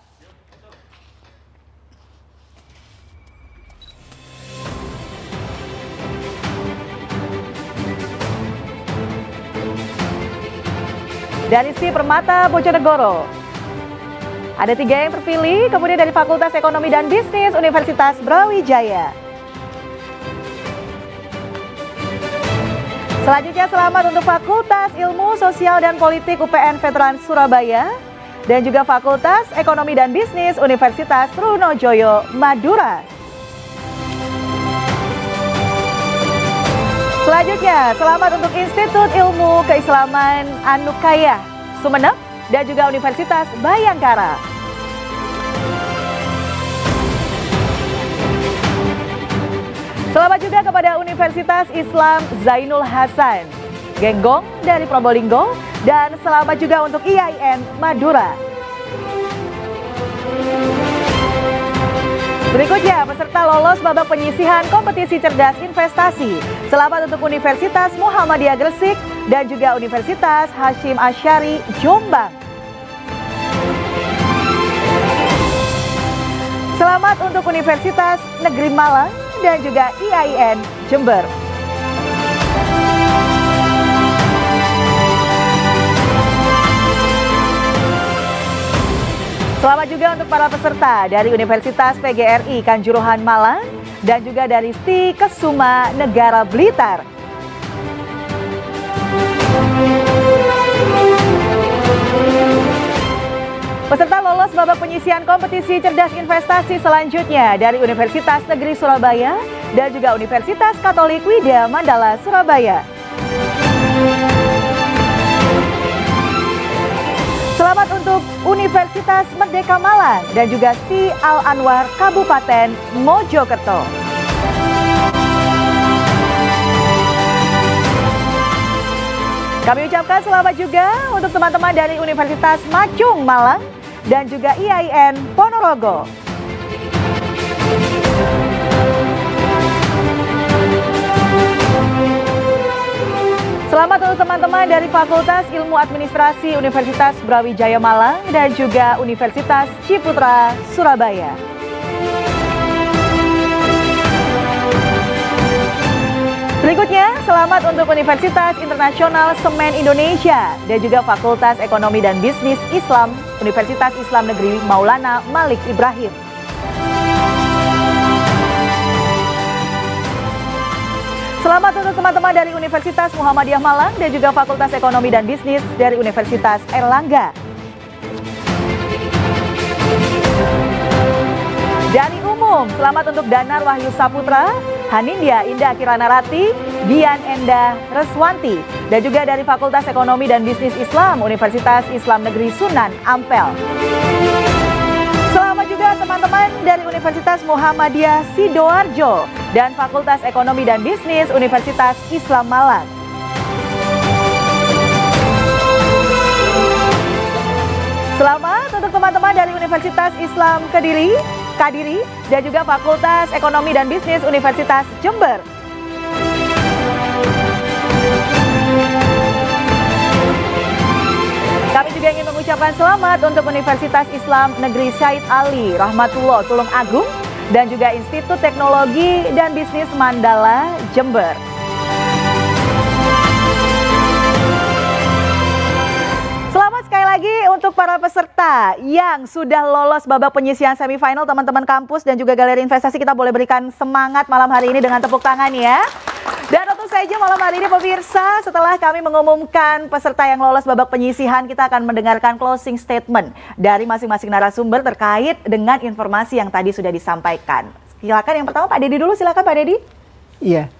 B: Dari Si Permata Bojonegoro, ada 3 yang terpilih, kemudian dari Fakultas Ekonomi dan Bisnis Universitas Brawijaya. Selanjutnya selamat untuk Fakultas Ilmu Sosial dan Politik UPN Veteran Surabaya, dan juga Fakultas Ekonomi dan Bisnis Universitas Trunojoyo Madura. Selanjutnya, selamat untuk Institut Ilmu Keislaman Anukaya Sumeneb dan juga Universitas Bayangkara. Selamat juga kepada Universitas Islam Zainul Hasan Genggong dari Probolinggo, dan selamat juga untuk IAIN Madura. Berikutnya, peserta lolos babak penyisihan kompetisi cerdas investasi. Selamat untuk Universitas Muhammadiyah Gresik dan juga Universitas Hasyim Asy'ari Jombang. Selamat untuk Universitas Negeri Malang dan juga IAIN Jember. Selamat juga untuk para peserta dari Universitas PGRI Kanjuruhan Malang dan juga dari STI Kesuma Negara Blitar. Peserta lolos babak penyisihan kompetisi cerdas investasi selanjutnya dari Universitas Negeri Surabaya dan juga Universitas Katolik Widya Mandala Surabaya. Selamat untuk Universitas Merdeka Malang dan juga STI Al-Anwar Kabupaten Mojokerto. Kami ucapkan selamat juga untuk teman-teman dari Universitas Macung Malang dan juga IAIN Ponorogo. Selamat untuk teman-teman dari Fakultas Ilmu Administrasi Universitas Brawijaya Malang dan juga Universitas Ciputra Surabaya. Berikutnya, selamat untuk Universitas Internasional Semen Indonesia dan juga Fakultas Ekonomi dan Bisnis Islam Universitas Islam Negeri Maulana Malik Ibrahim. Selamat untuk teman-teman dari Universitas Muhammadiyah Malang dan juga Fakultas Ekonomi dan Bisnis dari Universitas Erlangga. Dari umum, selamat untuk Danar Wahyu Saputra, Hanindya Indah Kiranarati, Dian Enda Reswanti, dan juga dari Fakultas Ekonomi dan Bisnis Islam Universitas Islam Negeri Sunan Ampel. Selamat juga teman-teman dari Universitas Muhammadiyah Sidoarjo dan Fakultas Ekonomi dan Bisnis Universitas Islam Malang. Selamat untuk teman-teman dari Universitas Islam Kadiri dan juga Fakultas Ekonomi dan Bisnis Universitas Jember. Kami juga ingin mengucapkan selamat untuk Universitas Islam Negeri Syahid Ali Rahmatullah Tulung Agung dan juga Institut Teknologi dan Bisnis Mandala Jember. Selamat sekali lagi untuk para peserta yang sudah lolos babak penyisihan semifinal, teman-teman kampus dan juga Galeri Investasi. Kita boleh berikan semangat malam hari ini dengan tepuk tangan ya. Dan tentu saja malam hari ini pemirsa, setelah kami mengumumkan peserta yang lolos babak penyisihan, kita akan mendengarkan closing statement dari masing-masing narasumber terkait dengan informasi yang tadi sudah disampaikan. Silakan yang pertama Pak Dedi dulu, silakan Pak Dedi.
C: Iya,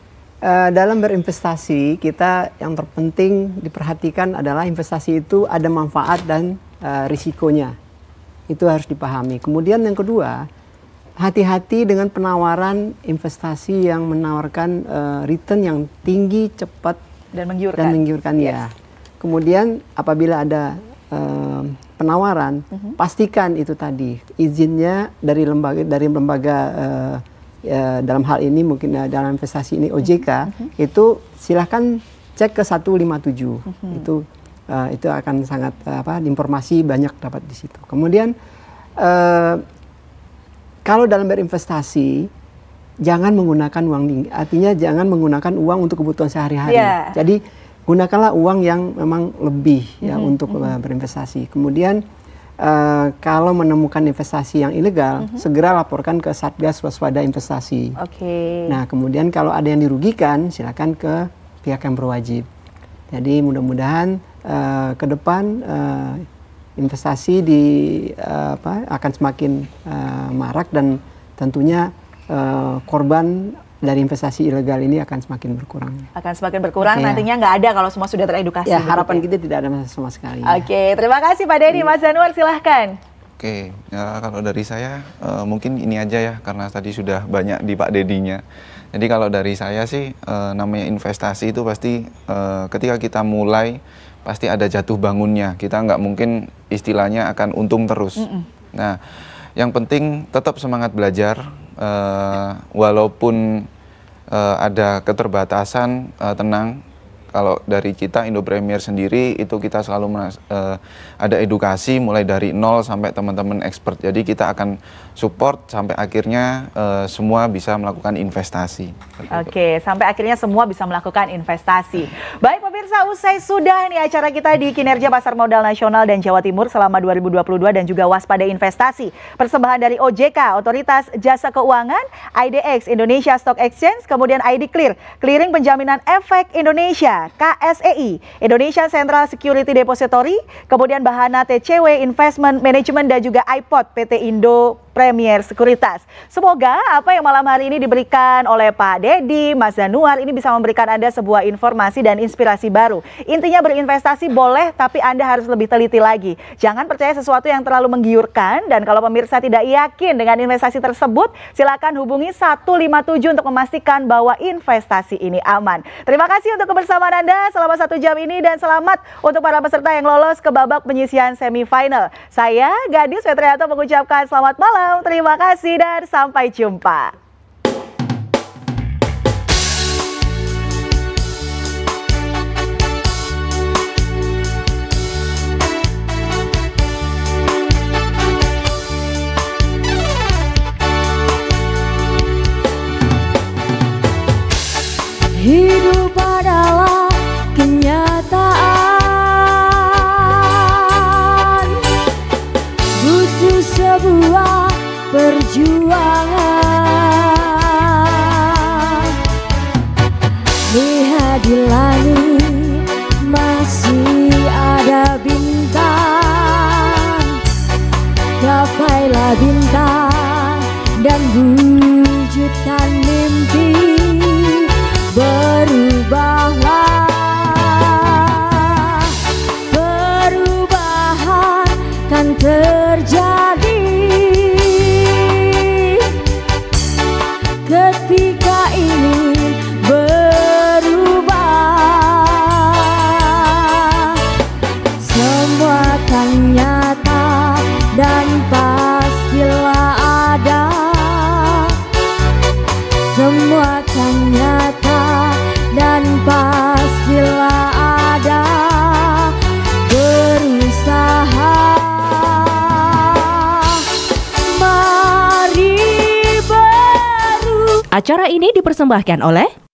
C: dalam berinvestasi kita yang terpenting diperhatikan adalah investasi itu ada manfaat dan risikonya. Itu harus dipahami. Kemudian yang kedua, hati-hati dengan penawaran investasi yang menawarkan return yang tinggi, cepat dan menggiurkan. Ya. Kemudian apabila ada penawaran, pastikan itu tadi izinnya dari lembaga dalam hal ini mungkin dalam investasi ini OJK itu silahkan cek ke 157. Itu akan sangat informasi banyak dapat di situ. Kemudian kalau dalam berinvestasi, jangan menggunakan uang, artinya jangan menggunakan uang untuk kebutuhan sehari-hari. Yeah. Jadi gunakanlah uang yang memang lebih ya untuk berinvestasi. Kemudian kalau menemukan investasi yang ilegal, segera laporkan ke Satgas Waspada Investasi. Nah, kemudian kalau ada yang dirugikan, silakan ke pihak yang berwajib. Jadi mudah-mudahan ke depan investasi akan semakin marak dan tentunya korban dari investasi ilegal ini akan semakin berkurang.
B: Akan semakin berkurang, nantinya nggak ada kalau semua sudah teredukasi.
C: Ya, harapan kita tidak ada sama sekali.
B: Oke, terima kasih Pak Dedi. Mas Zanuar silahkan.
D: Oke, ya, kalau dari saya mungkin ini aja ya, karena tadi sudah banyak di Pak Dedinya. Jadi kalau dari saya sih namanya investasi itu pasti ketika kita mulai pasti ada jatuh bangunnya. Kita nggak mungkin istilahnya akan untung terus. Nah, yang penting tetap semangat belajar, walaupun ada keterbatasan, tenang. Kalau dari kita Indo Premier sendiri itu kita selalu ada edukasi mulai dari nol sampai teman-teman expert. Jadi kita akan support sampai akhirnya semua bisa melakukan investasi.
B: Oke, sampai akhirnya semua bisa melakukan investasi. Baik pemirsa, usai sudah nih acara kita di Kinerja Pasar Modal Nasional dan Jawa Timur selama 2022 dan juga Waspada Investasi. Persembahan dari OJK, Otoritas Jasa Keuangan, IDX, Indonesia Stock Exchange, kemudian ID Clear, Clearing Penjaminan Efek Indonesia, KSEI, Indonesia Central Security Depository, kemudian Bahana TCW Investment Management dan juga iPod PT Indo Premier Sekuritas. Semoga apa yang malam hari ini diberikan oleh Pak Dedi, Mas Zanuar ini bisa memberikan Anda sebuah informasi dan inspirasi baru. Intinya berinvestasi boleh, tapi Anda harus lebih teliti lagi. Jangan percaya sesuatu yang terlalu menggiurkan, dan kalau pemirsa tidak yakin dengan investasi tersebut, silakan hubungi 157 untuk memastikan bahwa investasi ini aman. Terima kasih untuk kebersamaan Anda selama 1 jam ini, dan selamat untuk para peserta yang lolos ke babak penyisihan semifinal. Saya Gadis Fetrianto mengucapkan selamat malam, terima kasih, dan sampai jumpa.
A: Hidup adalah kenyataan, butuh sebuah perjuangan. Lihat di langit masih ada bintang, gapailah bintang dan wujudkan mimpi. Berubahlah, perubahan kan terjadi ketika ingin berubah. Semua akan nyata dan pastilah ada. Semua akan nyata dan pastilah ada. Berusaha, mari
K: Acara ini dipersembahkan oleh